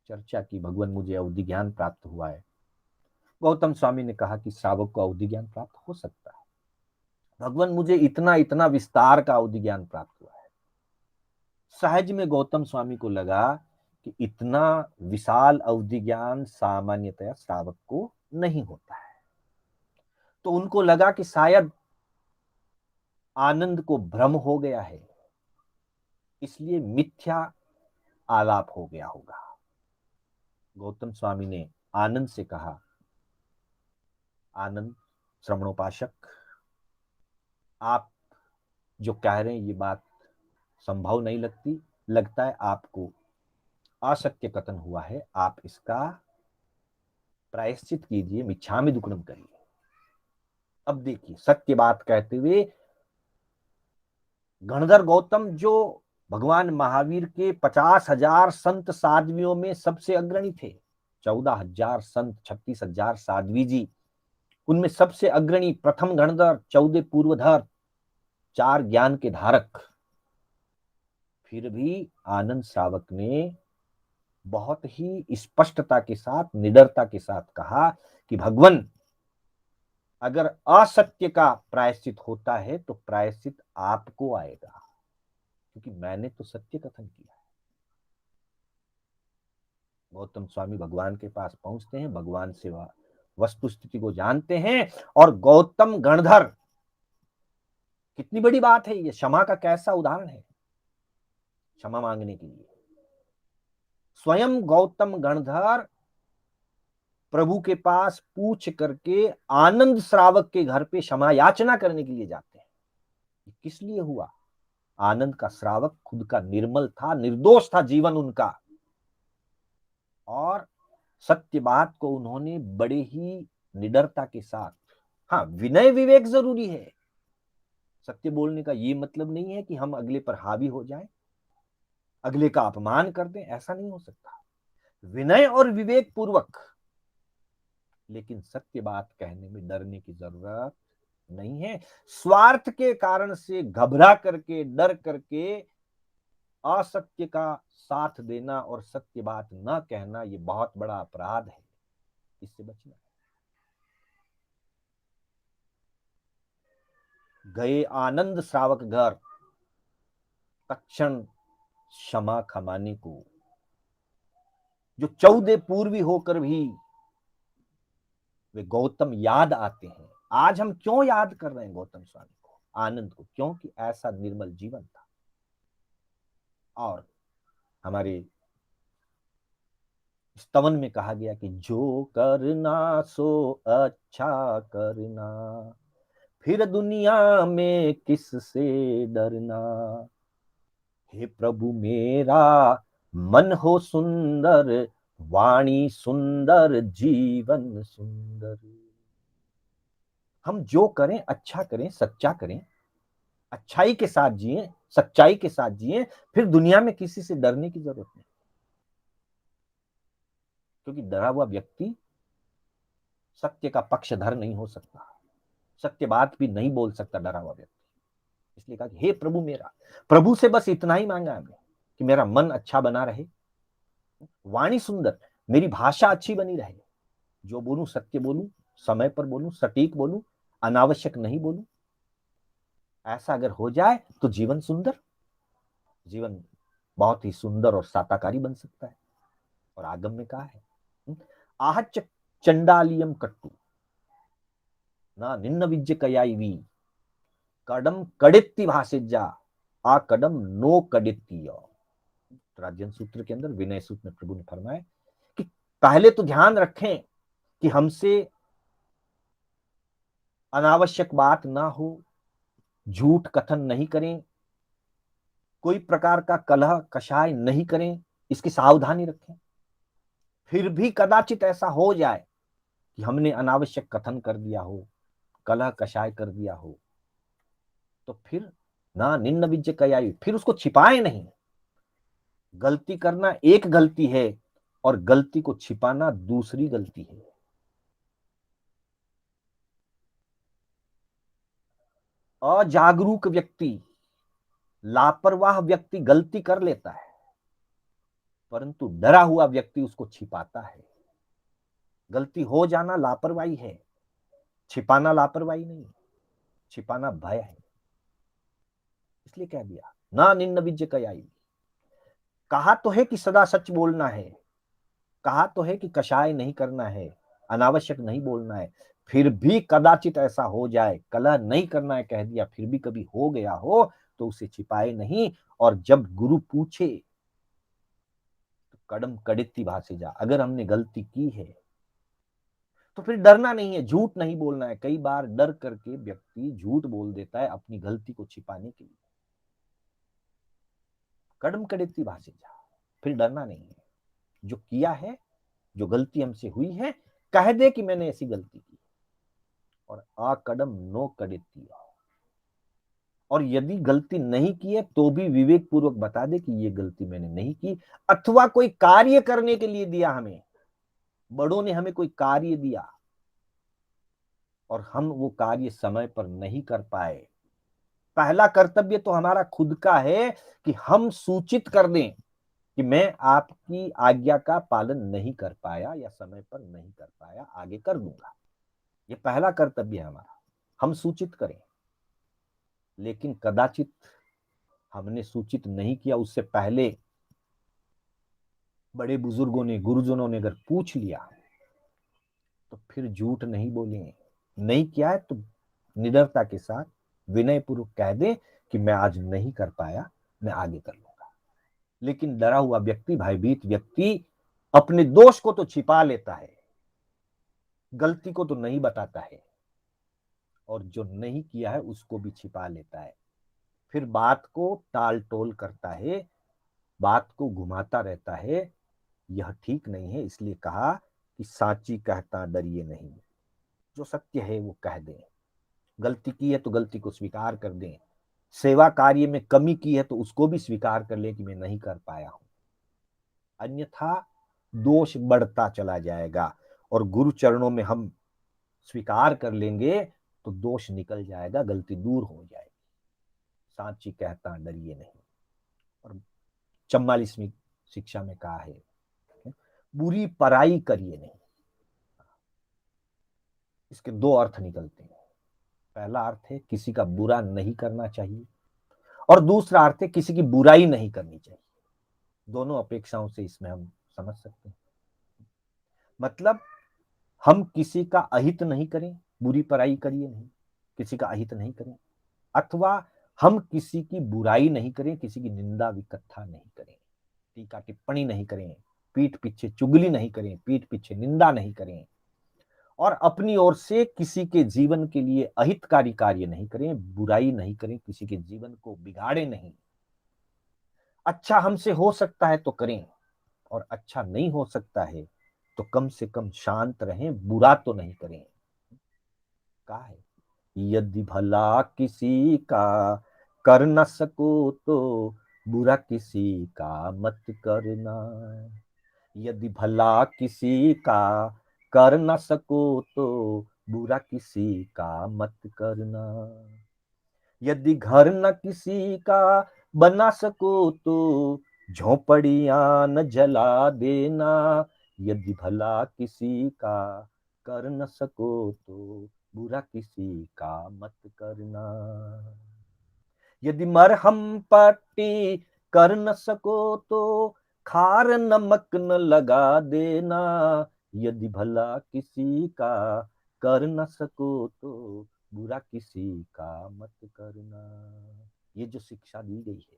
चर्चा की, भगवान मुझे अवधि ज्ञान प्राप्त हुआ है। गौतम स्वामी ने कहा कि श्रावक को अवधि ज्ञान प्राप्त हो सकता है, भगवान मुझे इतना इतना विस्तार का अवधि ज्ञान प्राप्त हुआ है। सहज में गौतम स्वामी को लगा कि इतना विशाल अवधि ज्ञान सामान्यतया श्रावक को नहीं होता है। तो उनको लगा कि शायद आनंद को भ्रम हो गया है, इसलिए मिथ्या आलाप हो गया होगा। गौतम स्वामी ने आनंद से कहा, आनंद श्रवणोपासक, आप जो कह रहे हैं ये बात संभव नहीं लगती, लगता है आपको असत्य कथन हुआ है, आप इसका प्रायश्चित कीजिए, मिच्छामि दुक्कडम करिए। अब देखिए, सत्य बात कहते हुए गणधर गौतम जो भगवान महावीर के 50,000 संत साध्वियों में सबसे अग्रणी थे, 14,000 संत, 36,000 साध्वी जी, उनमें सबसे अग्रणी प्रथम गणधर, 14 पूर्वधर, 4 ज्ञान के धारक। फिर भी आनंद श्रावक ने बहुत ही स्पष्टता के साथ, निडरता के साथ कहा कि भगवान, अगर असत्य का प्रायश्चित होता है तो प्रायश्चित आपको आएगा, क्योंकि मैंने तो सत्य कथन किया है। गौतम स्वामी भगवान के पास पहुंचते हैं, भगवान से वस्तु स्थिति को जानते हैं, और गौतम गणधर, कितनी बड़ी बात है ये, क्षमा का कैसा उदाहरण है। क्षमा मांगने के लिए स्वयं गौतम गणधर प्रभु के पास पूछ करके आनंद श्रावक के घर पे क्षमा याचना करने के लिए जाते हैं। किस लिए हुआ? आनंद का श्रावक खुद का निर्मल था, निर्दोष था जीवन उनका, और सत्य बात को उन्होंने बड़े ही निडरता के साथ, हाँ विनय विवेक जरूरी है, सत्य बोलने का ये मतलब नहीं है कि हम अगले पर हावी हो जाएं, अगले का अपमान कर दें, ऐसा नहीं हो सकता। विनय और विवेक पूर्वक, लेकिन सत्य बात कहने में डरने की जरूरत नहीं है। स्वार्थ के कारण से घबरा करके, डर करके असत्य का साथ देना और सत्य बात न कहना, ये बहुत बड़ा अपराध है, इससे बचना है। गए आनंद श्रावक घर, तक्षण क्षमा खमाने को। जो 14 पूर्वी होकर भी वे गौतम याद आते हैं। आज हम क्यों याद कर रहे हैं गौतम स्वामी को, आनंद को? क्योंकि ऐसा निर्मल जीवन था। और हमारे स्तवन में कहा गया कि जो करना सो अच्छा करना, फिर दुनिया में किससे डरना। हे प्रभु मेरा मन हो सुंदर, वाणी सुंदर, जीवन सुंदर। हम जो करें अच्छा करें, सच्चा करें, अच्छाई के साथ जिए, सच्चाई के साथ जिए, फिर दुनिया में किसी से डरने की जरूरत नहीं। क्योंकि डरा हुआ व्यक्ति सत्य का पक्षधर नहीं हो सकता, सत्य बात भी नहीं बोल सकता डरा हुआ व्यक्ति। इसलिए कहा कि हे प्रभु मेरा, प्रभु से बस इतना ही मांगा हमने कि मेरा मन अच्छा बना रहे, वाणी सुंदर, मेरी भाषा अच्छी बनी रहे, जो बोलूं सत्य बोलूं, समय पर बोलूं, सटीक बोलूं, अनावश्यक नहीं बोलूं। ऐसा अगर हो जाए तो जीवन सुंदर, जीवन बहुत ही सुंदर और साताकारी बन सकता है। और आगम में कहा है, आहच चंडालियम कट्टू ना निन्न विज्य कयाई, कड़म कड़ित्ति भाषिजा, आ कड़म नो कड़ित्ति। राजन सूत्र के अंदर, विनय सूत्र में प्रभु ने फरमाया कि पहले तो ध्यान रखें कि हमसे अनावश्यक बात ना हो, झूठ कथन नहीं करें, कोई प्रकार का कलह कषाय नहीं करें, इसकी सावधानी रखें। फिर भी कदाचित ऐसा हो जाए कि हमने अनावश्यक कथन कर दिया हो, कलह कषाय कर दिया हो, तो फिर ना निन्न विज्य कयाई, फिर उसको छिपाए नहीं। गलती करना एक गलती है और गलती को छिपाना दूसरी गलती है। अजागरूक व्यक्ति, लापरवाह व्यक्ति गलती कर लेता है, परंतु डरा हुआ व्यक्ति उसको छिपाता है। गलती हो जाना लापरवाही है, छिपाना लापरवाही नहीं, छिपाना भय है। इसलिए कह दिया ना निन्न विज्य कयाई। कहा तो है कि सदा सच बोलना है, कहा तो है कि कषाय नहीं करना है, अनावश्यक नहीं बोलना है, फिर भी कदाचित ऐसा हो जाए, कलह नहीं करना है कह दिया, फिर भी कभी हो गया हो तो उसे छिपाए नहीं। और जब गुरु पूछे तो कड़म कड़ित्ती भाषे जा, अगर हमने गलती की है तो फिर डरना नहीं है, झूठ नहीं बोलना है। कई बार डर करके व्यक्ति झूठ बोल देता है अपनी गलती को छिपाने के लिए। कड़म कड़ित्ती भाषे जा, फिर डरना नहीं है। जो किया है, जो गलती हमसे हुई है, कह दे कि मैंने ऐसी गलती की, और आ कदम नो कड़ित्ती। और यदि गलती नहीं की है तो भी विवेक पूर्वक बता दे कि ये गलती मैंने नहीं की, अथवा कोई कार्य करने के लिए दिया, हमें बड़ों ने हमें कोई कार्य दिया, और हम वो कार्य समय पर नहीं कर पाए, पहला कर्तव्य तो हमारा खुद का है कि हम सूचित कर दें कि मैं आपकी आज्ञा का पालन नहीं कर पाया या समय पर नहीं कर पाया, आगे कर दूंगा। ये पहला कर्तव्य है हमारा, हम सूचित करें। लेकिन कदाचित हमने सूचित नहीं किया, उससे पहले बड़े बुजुर्गों ने, गुरुजनों ने अगर पूछ लिया तो फिर झूठ नहीं बोलें। नहीं किया है तो निडरता के साथ विनय पूर्वक कह दें कि मैं आज नहीं कर पाया, मैं आगे कर लूंगा। लेकिन डरा हुआ व्यक्ति, भयभीत व्यक्ति अपने दोष को तो छिपा लेता है, गलती को तो नहीं बताता है, और जो नहीं किया है उसको भी छिपा लेता है। फिर बात को टाल टोल करता है, बात को घुमाता रहता है। यह ठीक नहीं है। इसलिए कहा कि साची कहता डरिए नहीं, जो सत्य है वो कह दें। गलती की है तो गलती को स्वीकार कर दें। सेवा कार्य में कमी की है तो उसको भी स्वीकार कर ले कि मैं नहीं कर पाया हूं, अन्यथा दोष बढ़ता चला जाएगा। और गुरु चरणों में हम स्वीकार कर लेंगे तो दोष निकल जाएगा, गलती दूर हो जाएगी। साची कहता डरिए नहीं। और 44वीं शिक्षा में कहा है, बुरी पराई करिए नहीं। इसके दो अर्थ निकलते हैं। पहला अर्थ है किसी का बुरा नहीं करना चाहिए, और दूसरा अर्थ है किसी की बुराई नहीं करनी चाहिए। दोनों अपेक्षाओं से इसमें हम समझ सकते हैं। मतलब हम किसी का अहित नहीं करें, बुरी पराई करिए नहीं, किसी का अहित नहीं करें। अथवा हम किसी की बुराई नहीं करें, किसी की निंदा विकथा नहीं करें, टीका टिप्पणी नहीं करें, पीठ पीछे चुगली नहीं करें, पीठ पीछे निंदा नहीं करें, और अपनी ओर से किसी के जीवन के लिए अहितकारी कार्य नहीं करें, बुराई नहीं करें, किसी के जीवन को बिगाड़े नहीं। अच्छा हमसे हो सकता है तो करें, और अच्छा नहीं हो सकता है तो कम से कम शांत रहें, बुरा तो नहीं करें। कहा है, यदि भला किसी का कर न सको तो बुरा किसी का मत करना। यदि भला किसी का कर न सको तो बुरा किसी का मत करना। यदि घर न किसी का बना सको तो झोपड़ियां न जला देना। यदि भला किसी का कर न सको तो बुरा किसी का मत करना। यदि मरहम पट्टी कर न सको तो खार नमक न लगा देना। यदि भला किसी का कर न सको तो बुरा किसी का मत करना। ये जो शिक्षा दी गई है,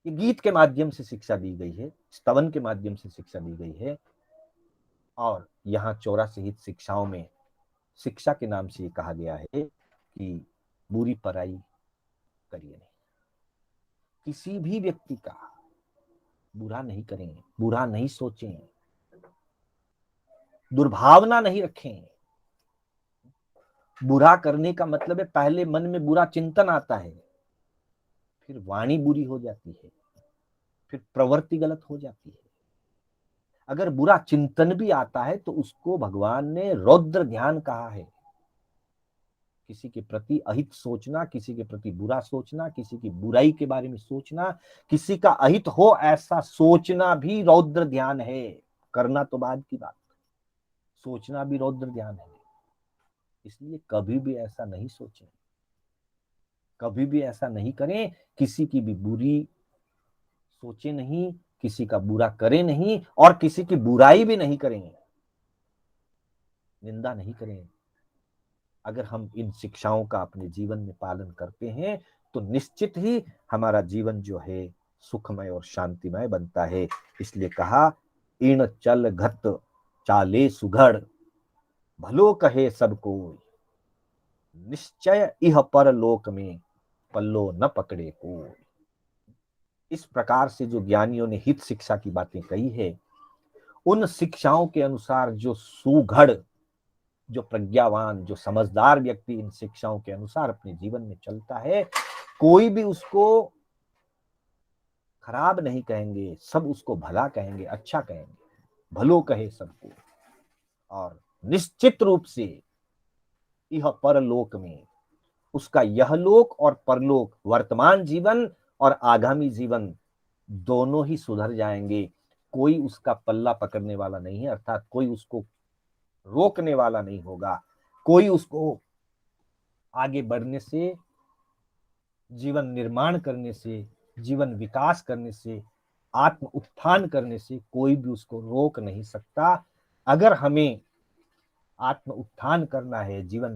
ये गीत के माध्यम से शिक्षा दी गई है, स्तवन के माध्यम से शिक्षा दी गई है। और यहाँ 84 शिक्षाओं में शिक्षा के नाम से ये कहा गया है कि बुरी पराई करिए नहीं, किसी भी व्यक्ति का बुरा नहीं करें, बुरा नहीं सोचें, दुर्भावना नहीं रखें। बुरा करने का मतलब है पहले मन में बुरा चिंतन आता है, फिर वाणी बुरी हो जाती है, फिर प्रवृत्ति गलत हो जाती है। अगर बुरा चिंतन भी आता है तो उसको भगवान ने रौद्र ध्यान कहा है। किसी के प्रति अहित सोचना, किसी के प्रति बुरा सोचना, किसी की बुराई के बारे में सोचना, किसी का अहित हो ऐसा सोचना भी रौद्र ध्यान है। करना तो बाद की बात, सोचना भी रौद्र ध्यान है। इसलिए कभी भी ऐसा नहीं सोचें, कभी भी ऐसा नहीं करें, किसी की भी बुरी सोचे नहीं, किसी का बुरा करें नहीं, और किसी की बुराई भी नहीं करें, निंदा नहीं करें। अगर हम इन शिक्षाओं का अपने जीवन में पालन करते हैं तो निश्चित ही हमारा जीवन जो है सुखमय और शांतिमय बनता है। इसलिए कहा, इण चल घत चाले सुघड़, भलो कहे सब कोई, निश्चय इह पर लोक में पल्लो न पकड़े कोई। इस प्रकार से जो ज्ञानियों ने हित शिक्षा की बातें कही है, उन शिक्षाओं के अनुसार जो सुघड़, जो प्रज्ञावान, जो समझदार व्यक्ति इन शिक्षाओं के अनुसार अपने जीवन में चलता है, कोई भी उसको खराब नहीं कहेंगे, सब उसको भला कहेंगे, अच्छा कहेंगे, भलो कहे सबको। और निश्चित रूप से यह परलोक में उसका यह लोक और परलोक, वर्तमान जीवन और आगामी जीवन दोनों ही सुधर जाएंगे। कोई उसका पल्ला पकड़ने वाला नहीं है, अर्थात कोई उसको रोकने वाला नहीं होगा। कोई उसको आगे बढ़ने से, जीवन निर्माण करने से, जीवन विकास करने से, आत्म उत्थान करने से कोई भी उसको रोक नहीं सकता। अगर हमें आत्म उत्थान करना है, जीवन